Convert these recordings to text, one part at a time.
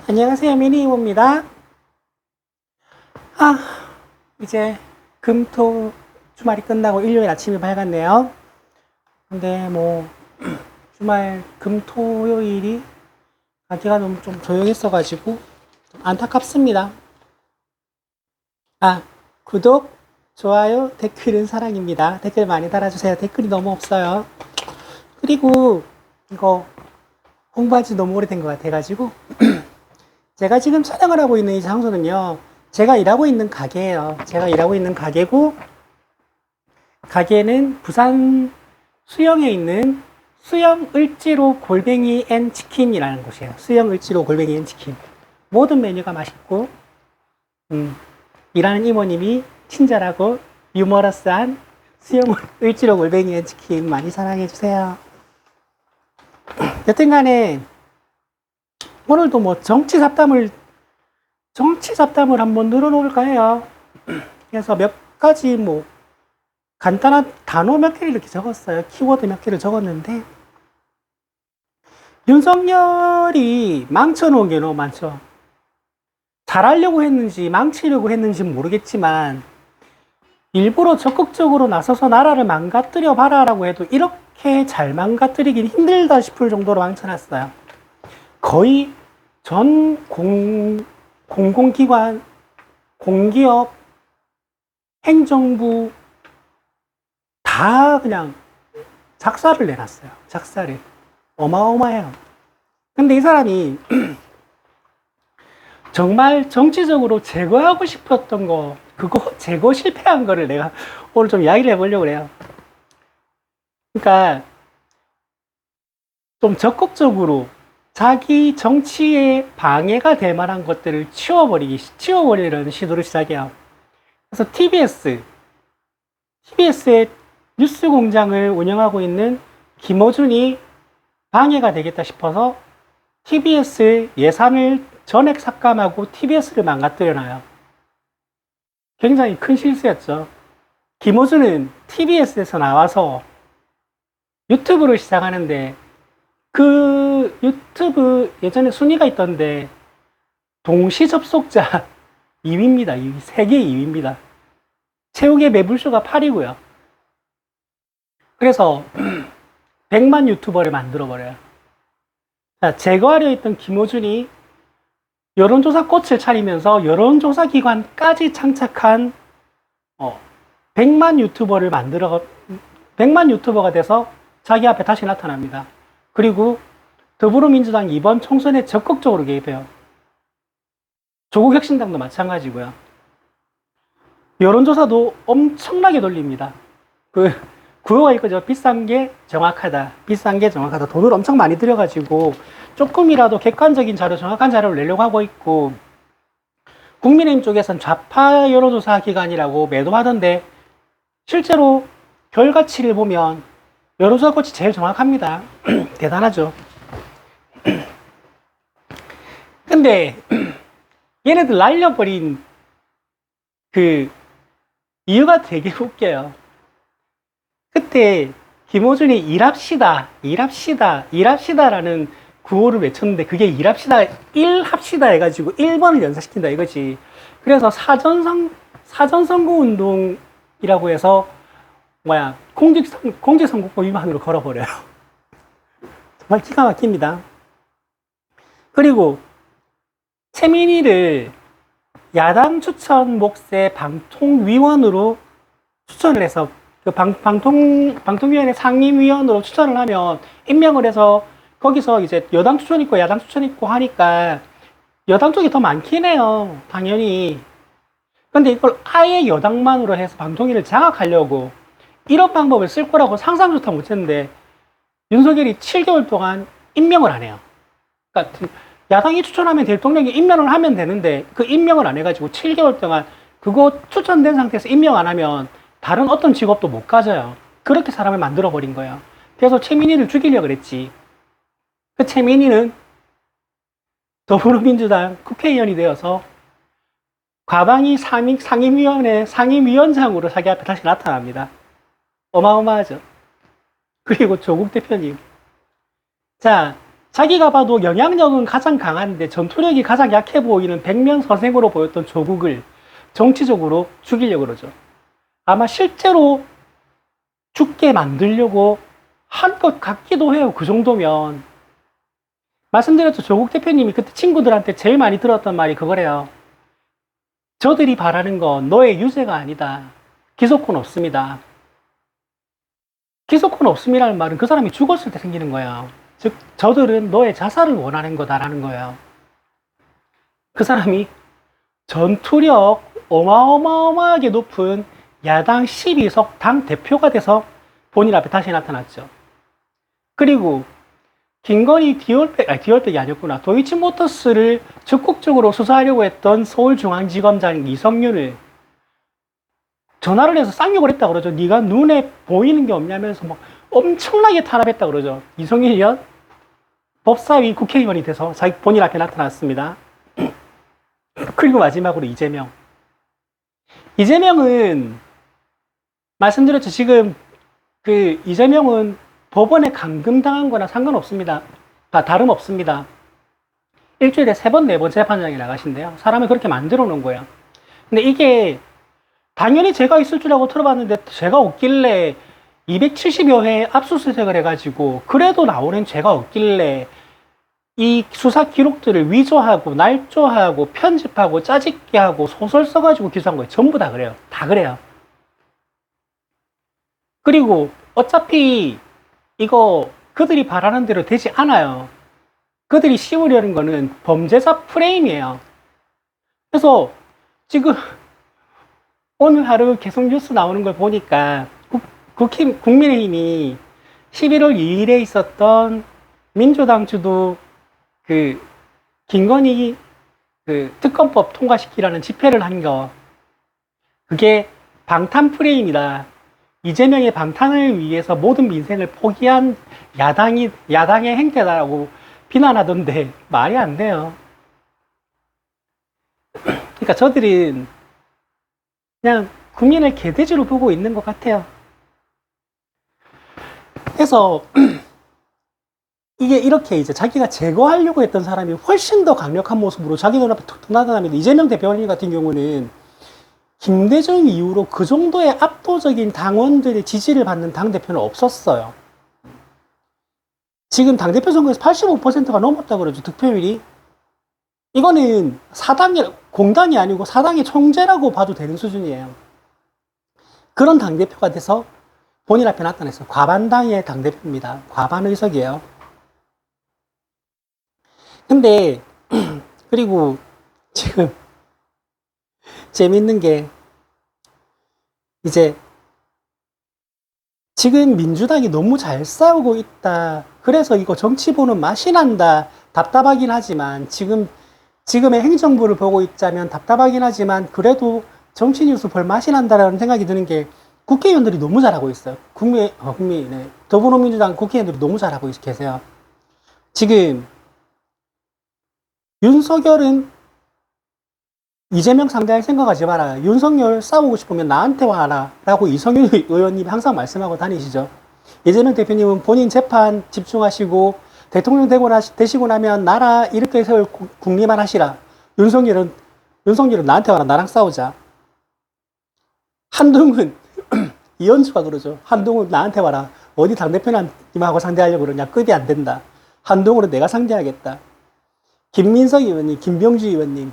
안녕하세요. 미니이모입니다. 이제 금토 주말이 끝나고 일요일 아침이 밝았네요. 근데 주말 금토요일이 가기가 너무 좀 조용했어가지고 좀 안타깝습니다. 구독, 좋아요, 댓글은 사랑입니다. 댓글 많이 달아주세요. 댓글이 너무 없어요. 그리고 이거 홍보한 지 너무 오래된 것 같아가지고 제가 지금 촬영을 하고 있는 이 장소는요, 제가 일하고 있는 가게예요. 제가 일하고 있는 가게고, 가게는 부산 수영에 있는 수영 을지로 골뱅이 앤 치킨이라는 곳이에요. 수영 을지로 골뱅이 앤 치킨. 모든 메뉴가 맛있고, 일하는 이모님이 친절하고 유머러스한 수영 을지로 골뱅이 앤 치킨 많이 사랑해주세요. 여튼간에 오늘도 정치 잡담을 한번 늘어놓을까 해요. 그래서 몇 가지 간단한 단어 몇 개를 이렇게 적었어요. 키워드 몇 개를 적었는데, 윤석열이 망쳐놓은 게 너무 많죠. 잘하려고 했는지 망치려고 했는지 모르겠지만 일부러 적극적으로 나서서 나라를 망가뜨려 봐라라고 해도 이렇게 잘 망가뜨리긴 힘들다 싶을 정도로 망쳐놨어요. 거의 전 공공기관, 공기업, 행정부 다 그냥 작사를 내놨어요. 작사를. 어마어마해요. 근데 이 사람이 정말 정치적으로 제거하고 싶었던 거, 그거 제거 실패한 거를 내가 오늘 좀 이야기를 해보려고 해요. 그러니까 좀 적극적으로 자기 정치에 방해가 될 만한 것들을 치워버리려는 시도를 시작해요. 그래서 TBS의 뉴스 공장을 운영하고 있는 김어준이 방해가 되겠다 싶어서 TBS 예산을 전액 삭감하고 TBS를 망가뜨려놔요. 굉장히 큰 실수였죠. 김어준은 TBS에서 나와서 유튜브를 시작하는데, 그 유튜브 예전에 순위가 있던데 동시 접속자 2위입니다. 2위. 세계 2위입니다. 최욱의 매불쇼가 8위고요. 그래서 100만 유튜버를 만들어버려요. 자, 제거하려 했던 김호준이 여론조사 꽃을 차리면서 여론조사 기관까지 장착한 100만 유튜버가 돼서 자기 앞에 다시 나타납니다. 그리고 더불어민주당 이번 총선에 적극적으로 개입해요. 조국혁신당도 마찬가지고요. 여론조사도 엄청나게 돌립니다. 그 구호가 있거든요. 비싼 게 정확하다. 비싼 게 정확하다. 돈을 엄청 많이 들여가지고 조금이라도 객관적인 자료, 정확한 자료를 내려고 하고 있고, 국민의힘 쪽에선 좌파 여론조사 기관이라고 매도하던데 실제로 결과치를 보면 여론조사 꽃이 제일 정확합니다. 대단하죠. 근데 얘네들 날려버린 그 이유가 되게 웃겨요. 그때 김호준이 일합시다라는 구호를 외쳤는데, 그게 일합시다 해가지고 1번을 연상시킨다 이거지. 그래서 사전선거운동이라고 해서 공직선거법 위반으로 걸어버려요. 정말 기가 막힙니다. 그리고 최민희를 야당 추천 몫의 방통위원으로 추천을 해서, 그 방통위원회 상임위원으로 추천을 하면 임명을 해서 거기서 이제 여당 추천 있고 야당 추천 있고 하니까 여당 쪽이 더 많긴 해요. 당연히. 근데 이걸 아예 여당만으로 해서 방통위를 장악하려고 이런 방법을 쓸 거라고 상상조차 못했는데, 윤석열이 7개월 동안 임명을 안 해요. 그러니까 야당이 추천하면 대통령이 임명을 하면 되는데 그 임명을 안 해가지고 7개월 동안 그거 추천된 상태에서 임명 안 하면 다른 어떤 직업도 못 가져요. 그렇게 사람을 만들어버린 거예요. 그래서 최민희를 죽이려고 그랬지. 그 최민희는 더불어민주당 국회의원이 되어서 과방위 상임위원회 상임위원장으로 자기 앞에 다시 나타납니다. 어마어마하죠. 그리고 조국 대표님. 자, 자기가 봐도 영향력은 가장 강한데 전투력이 가장 약해 보이는 백면 서생으로 보였던 조국을 정치적으로 죽이려고 그러죠. 아마 실제로 죽게 만들려고 한 것 같기도 해요. 그 정도면. 말씀드렸죠. 조국 대표님이 그때 친구들한테 제일 많이 들었던 말이 그거래요. 저들이 바라는 건 너의 유죄가 아니다. 기소권 없습니다. 기소권 없음이라는 말은 그 사람이 죽었을 때 생기는 거예요. 즉 저들은 너의 자살을 원하는 거다라는 거예요. 그 사람이 전투력 어마어마하게 높은 야당 12석 당 대표가 돼서 본인 앞에 다시 나타났죠. 그리고 김건희 디올백이 아니었구나. 도이치모터스를 적극적으로 수사하려고 했던 서울중앙지검장 이성윤을 전화를 해서 쌍욕을 했다 그러죠. 네가 눈에 보이는 게 없냐면서 막 엄청나게 탄압했다 그러죠. 이성윤이 법사위 국회의원이 돼서 자기 본인 앞에 나타났습니다. 그리고 마지막으로 이재명. 이재명은 말씀드렸죠. 지금 그 이재명은 법원에 감금당한 거나 상관없습니다. 다 다름없습니다. 일주일에 3번, 4번 재판장에 나가신대요. 사람을 그렇게 만들어 놓은 거예요. 근데 이게 당연히 제가 있을 줄 알고 들어봤는데 제가 없길래 270여 회 압수수색을 해가지고 그래도 나오는 죄가 없길래 이 수사 기록들을 위조하고 날조하고 편집하고 짜집게 하고 소설 써가지고 기소한 거예요. 전부 다 그래요. 다 그래요. 그리고 어차피 이거 그들이 바라는 대로 되지 않아요. 그들이 씌우려는 거는 범죄자 프레임이에요. 그래서 지금 오늘 하루 계속 뉴스 나오는 걸 보니까 국민의힘이 11월 2일에 있었던 민주당 주도 그 김건희 그 특검법 통과시키라는 집회를 한 거, 그게 방탄 프레임이다. 이재명의 방탄을 위해서 모든 민생을 포기한 야당의 행태다라고 비난하던데 말이 안 돼요. 그러니까 저들은 그냥 국민을 개돼지로 보고 있는 것 같아요. 그래서 이게 이렇게 이제 자기가 제거하려고 했던 사람이 훨씬 더 강력한 모습으로 자기 눈앞에 툭툭 나타납니다. 이재명 대표님 같은 경우는 김대중 이후로 그 정도의 압도적인 당원들의 지지를 받는 당대표는 없었어요. 지금 당대표 선거에서 85%가 넘었다 그러죠. 득표율이. 이거는 공당이 아니고 사당의 총재라고 봐도 되는 수준이에요. 그런 당대표가 돼서 본인 앞에 나타났어요. 과반당의 당대표입니다. 과반 의석이에요. 근데 그리고 지금 재밌는 게 이제 지금 민주당이 너무 잘 싸우고 있다. 그래서 이거 정치 보는 맛이 난다. 답답하긴 하지만 지금의 행정부를 보고 있자면 답답하긴 하지만 그래도 정치 뉴스 볼 맛이 난다라는 생각이 드는 게 국회의원들이 너무 잘하고 있어요. 더불어민주당 국회의원들이 너무 잘하고 계세요. 지금 윤석열은 이재명 상대할 생각하지 마라. 윤석열 싸우고 싶으면 나한테 와라. 라고 이성윤 의원님이 항상 말씀하고 다니시죠. 이재명 대표님은 본인 재판 집중하시고 대통령 되시고 나면 나라 이렇게 세울 국리만 하시라. 윤석열은 나한테 와라. 나랑 싸우자. 한동훈 이현주가 그러죠. 한동훈 나한테 와라. 어디 당대표님하고 상대하려고 그러냐. 급이 안 된다. 한동훈은 내가 상대하겠다. 김민석 의원님, 김병주 의원님,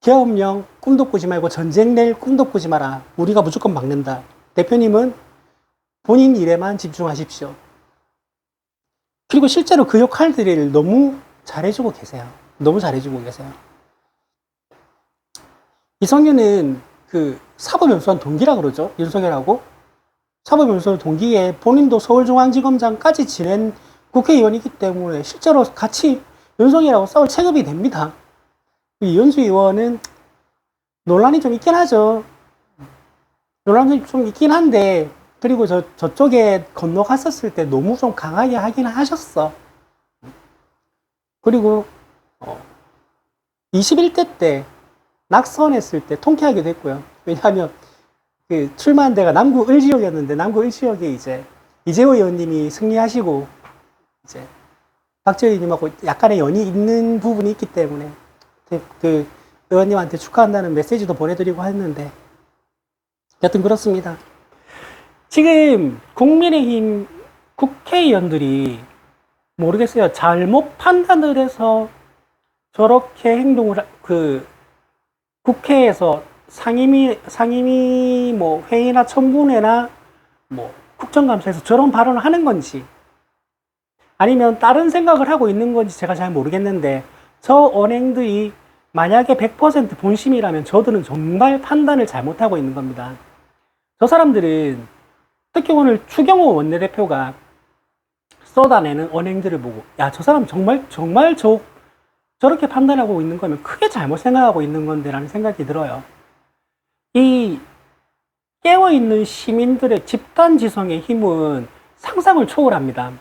계엄령 꿈도 꾸지 말고 전쟁 낼 꿈도 꾸지 마라. 우리가 무조건 막는다. 대표님은 본인 일에만 집중하십시오. 그리고 실제로 그 역할들을 너무 잘해주고 계세요. 너무 잘해주고 계세요. 이성윤은 그 사법연수원 동기라 그러죠. 윤석열하고. 사법연수원 동기에 본인도 서울중앙지검장까지 지낸 국회의원이기 때문에 실제로 같이 윤석열하고 싸울 체급이 됩니다. 이현주 의원은 논란이 좀 있긴 하죠. 논란이 좀 있긴 한데, 그리고 저쪽에 건너갔었을 때 너무 좀 강하게 하긴 하셨어. 그리고 21대 때 낙선했을 때 통쾌하게 됐고요. 왜냐하면 그 출마한 데가 남구 을지역이었는데 남구 을지역에 이제 이재호 의원님이 승리하시고 이제 박지원님하고 약간의 연이 있는 부분이 있기 때문에 그 의원님한테 축하한다는 메시지도 보내드리고 했는데 여튼 그렇습니다. 지금 국민의힘 국회의원들이 모르겠어요. 잘못 판단을 해서 저렇게 행동을 국회에서 상임위 뭐 회의나 청문회나 뭐 국정감사에서 저런 발언을 하는 건지 아니면 다른 생각을 하고 있는 건지 제가 잘 모르겠는데 저 언행들이 만약에 100% 본심이라면 저들은 정말 판단을 잘못하고 있는 겁니다. 저 사람들은 특히 오늘 추경호 원내대표가 쏟아내는 언행들을 보고 야, 저 사람 정말 저렇게 판단하고 있는 거면 크게 잘못 생각하고 있는 건데 라는 생각이 들어요. 이 깨어있는 시민들의 집단지성의 힘은 상상을 초월합니다.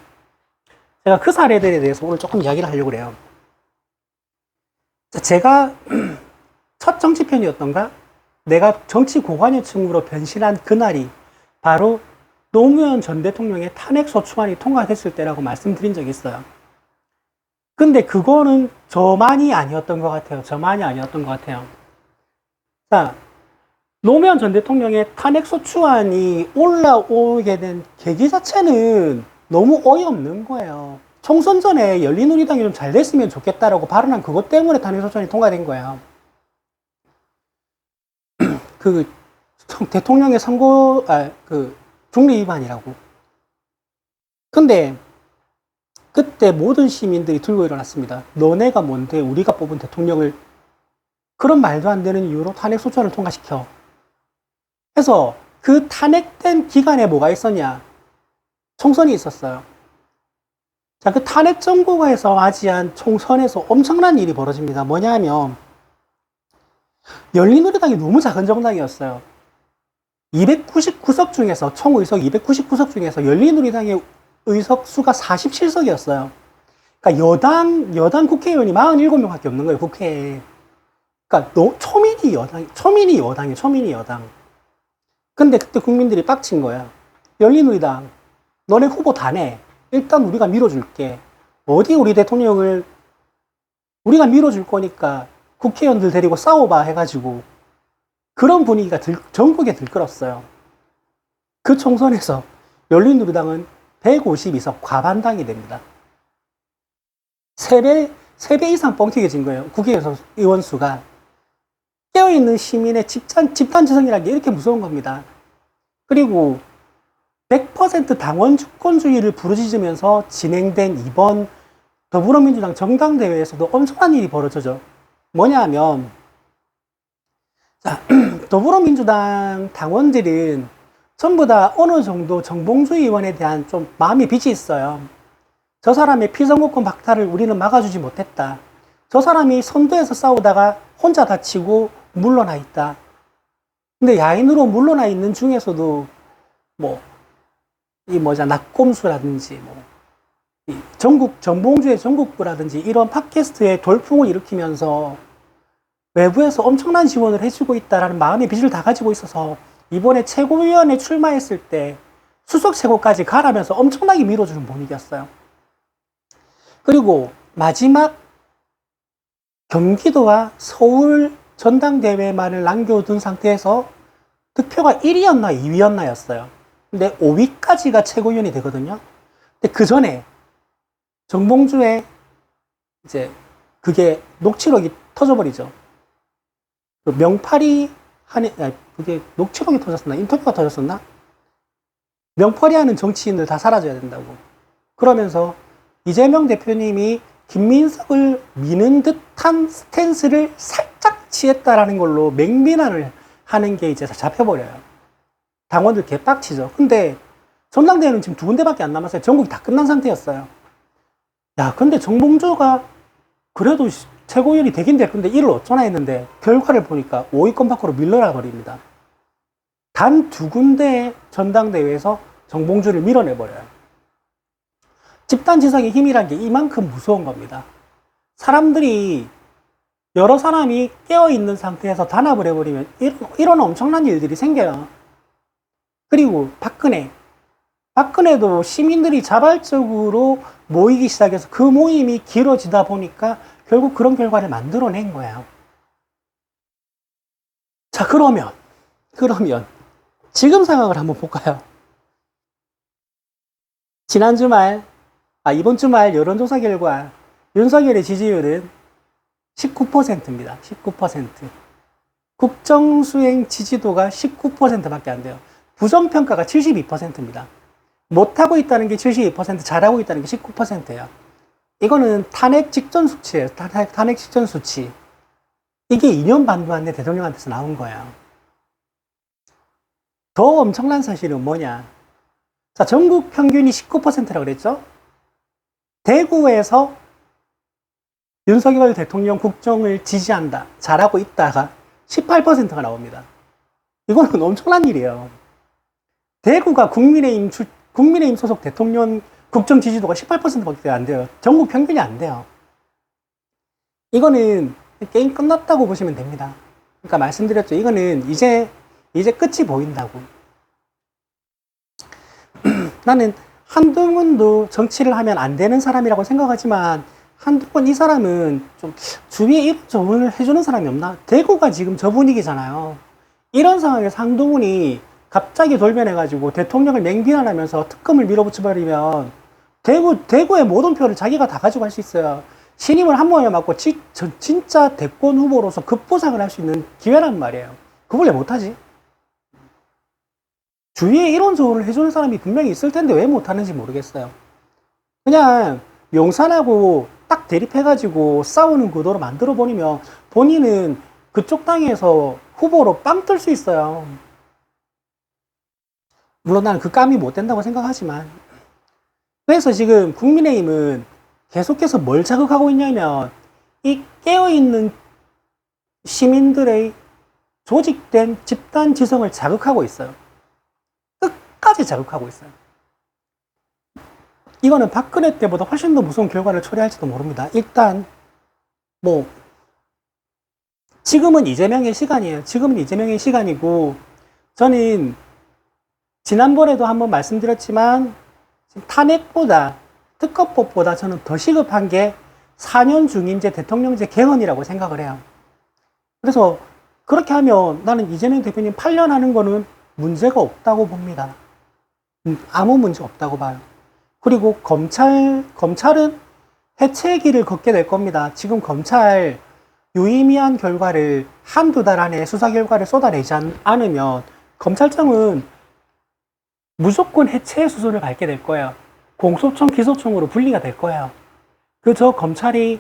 제가 그 사례들에 대해서 오늘 조금 이야기를 하려고 그래요. 제가 첫 정치편이었던가? 내가 정치 고관여층으로 변신한 그날이 바로 노무현 전 대통령의 탄핵소추안이 통과됐을 때라고 말씀드린 적이 있어요. 근데 그거는 저만이 아니었던 것 같아요. 자, 노무현 전 대통령의 탄핵소추안이 올라오게 된 계기 자체는 너무 어이없는 거예요. 총선 전에 열린우리당이 좀 잘 됐으면 좋겠다라고 발언한 그것 때문에 탄핵소추안이 통과된 거예요. 대통령의 중리 위반이라고. 근데 그때 모든 시민들이 들고 일어났습니다. 너네가 뭔데 우리가 뽑은 대통령을 그런 말도 안 되는 이유로 탄핵소추안을 통과시켜. 그래서 그 탄핵된 기간에 뭐가 있었냐? 총선이 있었어요. 자, 그 탄핵 정국에서 맞이한 총선에서 엄청난 일이 벌어집니다. 뭐냐면 열린우리당이 너무 작은 정당이었어요. 299석 중에서 총의석 299석 중에서 열린우리당의 의석 수가 47석이었어요. 그러니까 여당 국회의원이 47명밖에 없는 거예요, 국회에. 그러니까 초민이 여당. 근데 그때 국민들이 빡친 거야. 열린우리당, 너네 후보 다 내. 일단 우리가 밀어줄게. 어디 우리 대통령을 우리가 밀어줄 거니까 국회의원들 데리고 싸워봐 해가지고 그런 분위기가 전국에 들끓었어요. 그 총선에서 열린우리당은 152석 과반당이 됩니다. 3배 이상 뻥튀기진 거예요. 국회에서 의원 수가. 깨어있는 시민의 집단지성이라는 게 이렇게 무서운 겁니다. 그리고 100% 당원 주권주의를 부르짖으면서 진행된 이번 더불어민주당 정당대회에서도 엄청난 일이 벌어져죠. 뭐냐 하면 자, 더불어민주당 당원들은 전부 다 어느 정도 정봉주 의원에 대한 좀 마음의 빚이 있어요. 저 사람의 피선거권 박탈을 우리는 막아주지 못했다. 저 사람이 선두에서 싸우다가 혼자 다치고 물러나 있다. 근데 야인으로 물러나 있는 중에서도 낙곰수라든지 정봉주의 전국구라든지 이런 팟캐스트에 돌풍을 일으키면서 외부에서 엄청난 지원을 해주고 있다라는 마음의 빚을 다 가지고 있어서 이번에 최고위원회 출마했을 때 수석 최고까지 가라면서 엄청나게 밀어주는 분위기였어요. 그리고 마지막 경기도와 서울 전당대회만을 남겨둔 상태에서 득표가 1위였나 2위였나였어요. 근데 5위까지가 최고위원이 되거든요. 근데 그 전에 정봉주의 이제 그게 녹취록이 터져버리죠. 그 그게 녹취록이 터졌었나? 인터뷰가 터졌었나? 명팔이 하는 정치인들 다 사라져야 된다고. 그러면서 이재명 대표님이 김민석을 미는 듯한 스탠스를 살짝 취했다라는 걸로 맹비난을 하는 게 이제 잡혀버려요. 당원들 개빡치죠. 근데 전당대회는 지금 2군데밖에 안 남았어요. 전국이 다 끝난 상태였어요. 야, 근데 정봉주가 그래도 최고위원이 되긴 될 건데 이를 어쩌나 했는데 결과를 보니까 5위권 밖으로 밀려나 버립니다. 단 2군데의 전당대회에서 정봉주를 밀어내버려요. 집단지성의 힘이란 게 이만큼 무서운 겁니다. 사람들이 여러 사람이 깨어있는 상태에서 단합을 해버리면 이런 엄청난 일들이 생겨요. 그리고 박근혜 박근혜도 시민들이 자발적으로 모이기 시작해서 그 모임이 길어지다 보니까 결국 그런 결과를 만들어낸 거예요. 자, 그러면 지금 상황을 한번 볼까요? 이번 주말 여론조사 결과 윤석열의 지지율은 19%입니다. 19%. 국정수행 지지도가 19%밖에 안 돼요. 부정평가가 72%입니다. 못하고 있다는 게 72%, 잘하고 있다는 게 19%예요. 이거는 탄핵 직전 수치예요. 탄핵 직전 수치. 이게 2년 반 만에 대통령한테서 나온 거예요. 더 엄청난 사실은 뭐냐? 자, 전국 평균이 19%라고 그랬죠? 대구에서 윤석열 대통령 국정을 지지한다, 잘하고 있다가 18%가 나옵니다. 이거는 엄청난 일이에요. 대구가 국민의힘 소속 대통령 국정 지지도가 18%밖에 안 돼요. 전국 평균이 안 돼요. 이거는 게임 끝났다고 보시면 됩니다. 그러니까 말씀드렸죠. 이거는 이제 끝이 보인다고. 나는 한동훈도 정치를 하면 안 되는 사람이라고 생각하지만 한동훈 이 사람은 좀 주위에 이런 조언을 해주는 사람이 없나? 대구가 지금 저 분위기잖아요. 이런 상황에서 한동훈이 갑자기 돌변해가지고 대통령을 맹비난하면서 특검을 밀어붙여버리면 대구의 모든 표를 자기가 다 가지고 갈 수 있어요. 신임을 한 번에 맞고 진짜 대권 후보로서 급부상을 할 수 있는 기회란 말이에요. 그걸 왜 못하지? 주위에 이런 조언을 해주는 사람이 분명히 있을 텐데 왜 못하는지 모르겠어요. 그냥 용산하고 딱 대립해가지고 싸우는 구도로 만들어버리면 본인은 그쪽 당에서 후보로 빵 뜰 수 있어요. 물론 나는 그 깜이 못 된다고 생각하지만. 그래서 지금 국민의힘은 계속해서 뭘 자극하고 있냐면 이 깨어있는 시민들의 조직된 집단 지성을 자극하고 있어요. 끝까지 자극하고 있어요. 이거는 박근혜 때보다 훨씬 더 무서운 결과를 초래할지도 모릅니다. 일단 지금은 이재명의 시간이에요. 지금은 이재명의 시간이고 저는 지난번에도 한번 말씀드렸지만 탄핵보다 특검법보다 저는 더 시급한 게 4년 중임제 대통령제 개헌이라고 생각을 해요. 그래서 그렇게 하면 나는 이재명 대표님 8년 하는 거는 문제가 없다고 봅니다. 아무 문제 없다고 봐요. 그리고 검찰은 해체의 길을 걷게 될 겁니다. 지금 검찰 유의미한 결과를 한두 달 안에 수사 결과를 쏟아내지 않으면 검찰청은 무조건 해체의 수순을 밟게 될 거예요. 공소청, 기소청으로 분리가 될 거예요. 그저 검찰이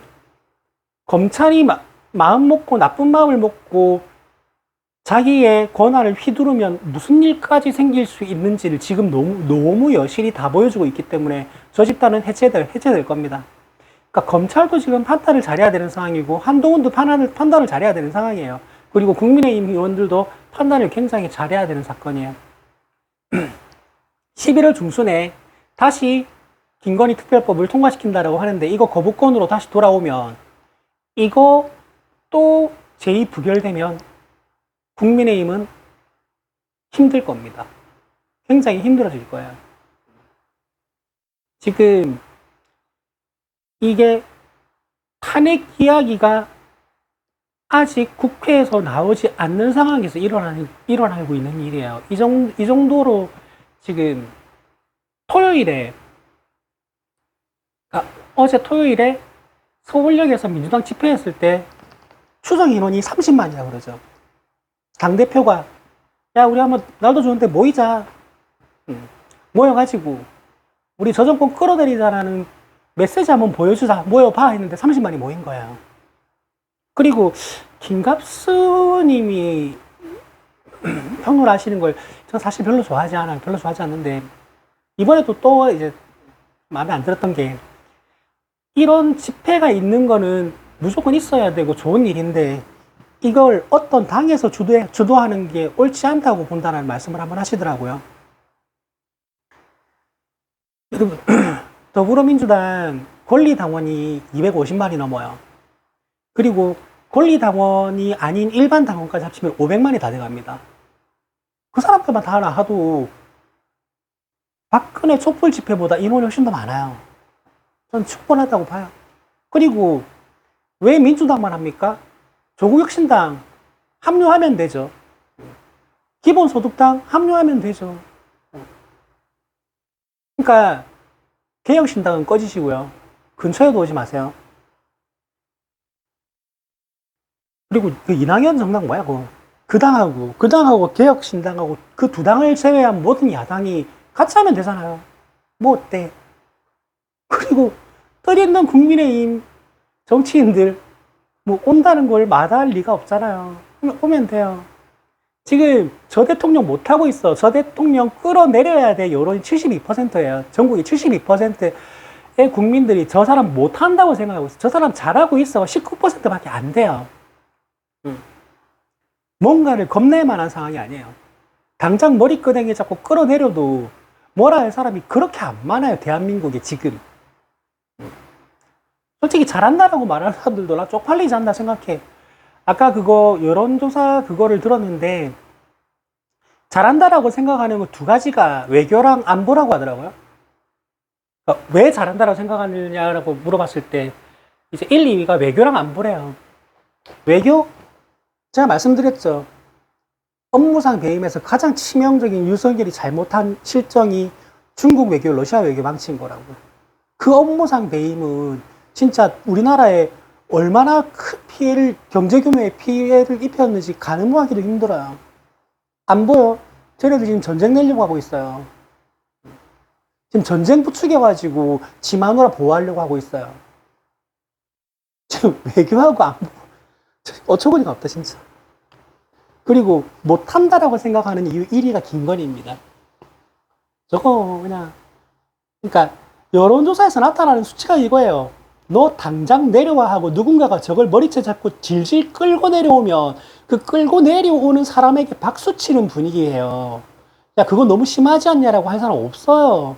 마음 먹고 나쁜 마음을 먹고 자기의 권한을 휘두르면 무슨 일까지 생길 수 있는지를 지금 너무 여실히 다 보여주고 있기 때문에 저 집단은 해체될 겁니다. 그러니까 검찰도 지금 판단을 잘해야 되는 상황이고 한동훈도 판단을 잘해야 되는 상황이에요. 그리고 국민의힘 의원들도 판단을 굉장히 잘해야 되는 사건이에요. 11월 중순에 다시 김건희 특별법을 통과시킨다라고 하는데 이거 거부권으로 다시 돌아오면 이거 또 제2부결되면 국민의힘은 힘들 겁니다. 굉장히 힘들어질 거예요. 지금 이게 탄핵 이야기가 아직 국회에서 나오지 않는 상황에서 일어나고 있는 일이에요. 이 정도로 지금 어제 토요일에 서울역에서 민주당 집회했을 때 추정 인원이 30만이라고 그러죠. 당대표가 야 우리 한번 날도 좋은데 모이자, 모여가지고 우리 저 정권 끌어내리자라는 메시지 한번 보여주자, 모여봐 했는데 30만이 모인 거예요. 그리고 김갑수 님이 평론하시는 걸 저는 사실 별로 좋아하지 않는데 이번에도 또 이제 마음에 안 들었던 게 이런 집회가 있는 거는 무조건 있어야 되고 좋은 일인데 이걸 어떤 당에서 주도하는 게 옳지 않다고 본다는 말씀을 한번 하시더라고요. 여러분, 더불어민주당 권리당원이 250만이 넘어요. 그리고 권리당원이 아닌 일반 당원까지 합치면 500만이 다 돼갑니다. 그 사람들만 다 하나 하도 박근혜 촛불 집회보다 인원이 훨씬 더 많아요. 전 충분하다고 봐요. 그리고 왜 민주당만 합니까? 조국혁신당 합류하면 되죠. 기본소득당 합류하면 되죠. 그러니까 개혁신당은 꺼지시고요. 근처에도 오지 마세요. 그리고 그 이낙연 정당 뭐야, 그거. 그 당하고 개혁신당하고 그 두 당을 제외한 모든 야당이 같이 하면 되잖아요. 뭐 어때? 그리고 뜻 있는 국민의힘 정치인들 뭐 온다는 걸 마다할 리가 없잖아요. 오면 돼요. 지금 저 대통령 못하고 있어. 저 대통령 끌어내려야 돼. 여론이 72%예요. 전국이 72%의 국민들이 저 사람 못한다고 생각하고 있어. 저 사람 잘하고 있어. 19%밖에 안 돼요. 뭔가를 겁낼 만한 상황이 아니에요. 당장 머리끄댕이 잡고 끌어내려도 뭐라 할 사람이 그렇게 안 많아요. 대한민국에 지금. 솔직히 잘한다라고 말하는 사람들도 나 쪽팔리지 않나 생각해. 아까 그거 여론조사 그거를 들었는데 잘한다라고 생각하는 거 두 가지가 외교랑 안보라고 하더라고요. 그러니까 왜 잘한다라고 생각하느냐라고 물어봤을 때 이제 1, 2위가 외교랑 안보래요. 외교? 제가 말씀드렸죠. 업무상 배임에서 가장 치명적인 윤석열이 잘못한 실정이 중국 외교, 러시아 외교 망친 거라고. 그 업무상 배임은 진짜 우리나라에 얼마나 큰 피해를, 경제 규모의 피해를 입혔는지 가늠하기도 힘들어요. 안 보여? 쟤네들 지금 전쟁 내려고 하고 있어요. 지금 전쟁 부추겨가지고 지 마누라 보호하려고 하고 있어요. 지금 외교하고 안보, 어처구니가 없다, 진짜. 그리고 못한다라고 생각하는 이유 1위가 김건희입니다. 저거 그냥, 그러니까 여론조사에서 나타나는 수치가 이거예요. 너 당장 내려와 하고 누군가가 저걸 머리채 잡고 질질 끌고 내려오면 그 끌고 내려오는 사람에게 박수 치는 분위기예요. 야, 그거 너무 심하지 않냐라고 할 사람 없어요.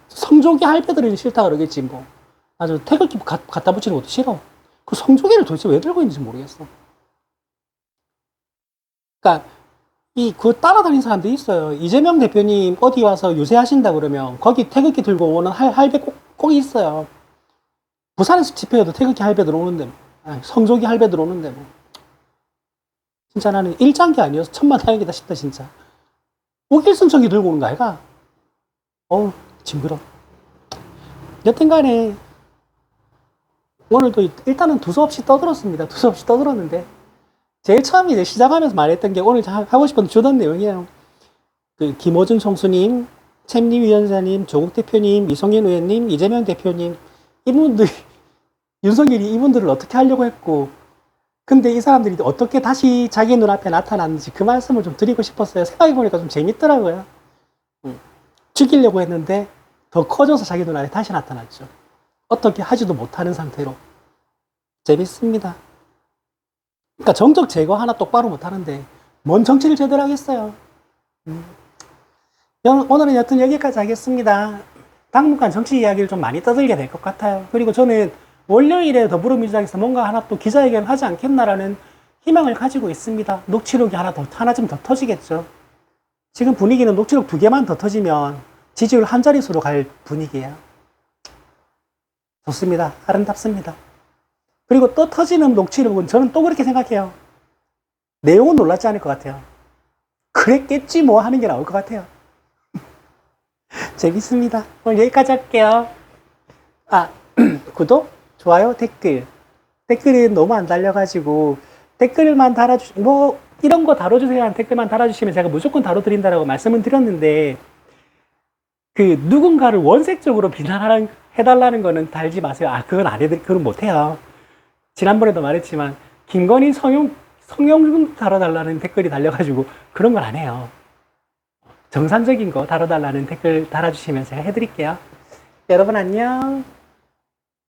성조기 할배들이 싫다 그러겠지, 뭐. 아주 태극기 갖다 붙이는 것도 싫어. 그 성조기를 도대체 왜 들고 있는지 모르겠어. 그러니까, 그거 따라다니는 사람들이 있어요. 이재명 대표님 어디 와서 유세하신다 그러면 거기 태극기 들고 오는 할배 꼭 있어요. 부산에서 집회해도 태극기 할배들 오는데, 뭐. 성조기 할배들 오는데, 뭐. 진짜 나는 일장기 아니어서 천만다행이다 싶다, 진짜. 오길순 저기 들고 오는 거 아이가? 어우, 징그러. 여튼 간에, 오늘도 일단은 두서없이 떠들었습니다. 두서없이 떠들었는데, 제일 처음에 이제 시작하면서 말했던 게 오늘 하고 싶은 주던 내용이에요. 그 김어준 총수님, 챔리 위원장님, 조국 대표님, 이성윤 의원님, 이재명 대표님, 이분들, 윤석열이 이분들을 어떻게 하려고 했고, 근데 이 사람들이 어떻게 다시 자기 눈앞에 나타났는지 그 말씀을 좀 드리고 싶었어요. 생각해보니까 좀 재밌더라고요. 죽이려고 했는데 더 커져서 자기 눈앞에 다시 나타났죠. 어떻게 하지도 못하는 상태로. 재밌습니다. 그러니까 정적 제거 하나 똑바로 못하는데 뭔 정치를 제대로 하겠어요. 오늘은 여튼 여기까지 하겠습니다. 당분간 정치 이야기를 좀 많이 떠들게 될 것 같아요. 그리고 저는 월요일에 더불어민주당에서 뭔가 하나 또 기자회견 하지 않겠나라는 희망을 가지고 있습니다. 녹취록이 하나 좀 더 터지겠죠. 지금 분위기는 녹취록 2개만 더 터지면 지지율 한 자릿수로 갈 분위기예요. 좋습니다. 아름답습니다. 그리고 또 터지는 녹취록은 저는 또 그렇게 생각해요. 내용은 놀랍지 않을 것 같아요. 그랬겠지 뭐 하는 게 나올 것 같아요. 재밌습니다. 오늘 여기까지 할게요. 구독, 좋아요, 댓글은 너무 안 달려가지고 댓글만 뭐 이런 거 다뤄주세요 하는 댓글만 달아주시면 제가 무조건 다뤄드린다라고 말씀은 드렸는데, 그 누군가를 원색적으로 비난해달라는 거는 달지 마세요. 그건 그건 못해요. 지난번에도 말했지만 김건희 성형 다뤄달라는 댓글이 달려가지고 그런 걸 안 해요. 정상적인 거 다뤄달라는 댓글 달아주시면 제가 해드릴게요. 여러분 안녕.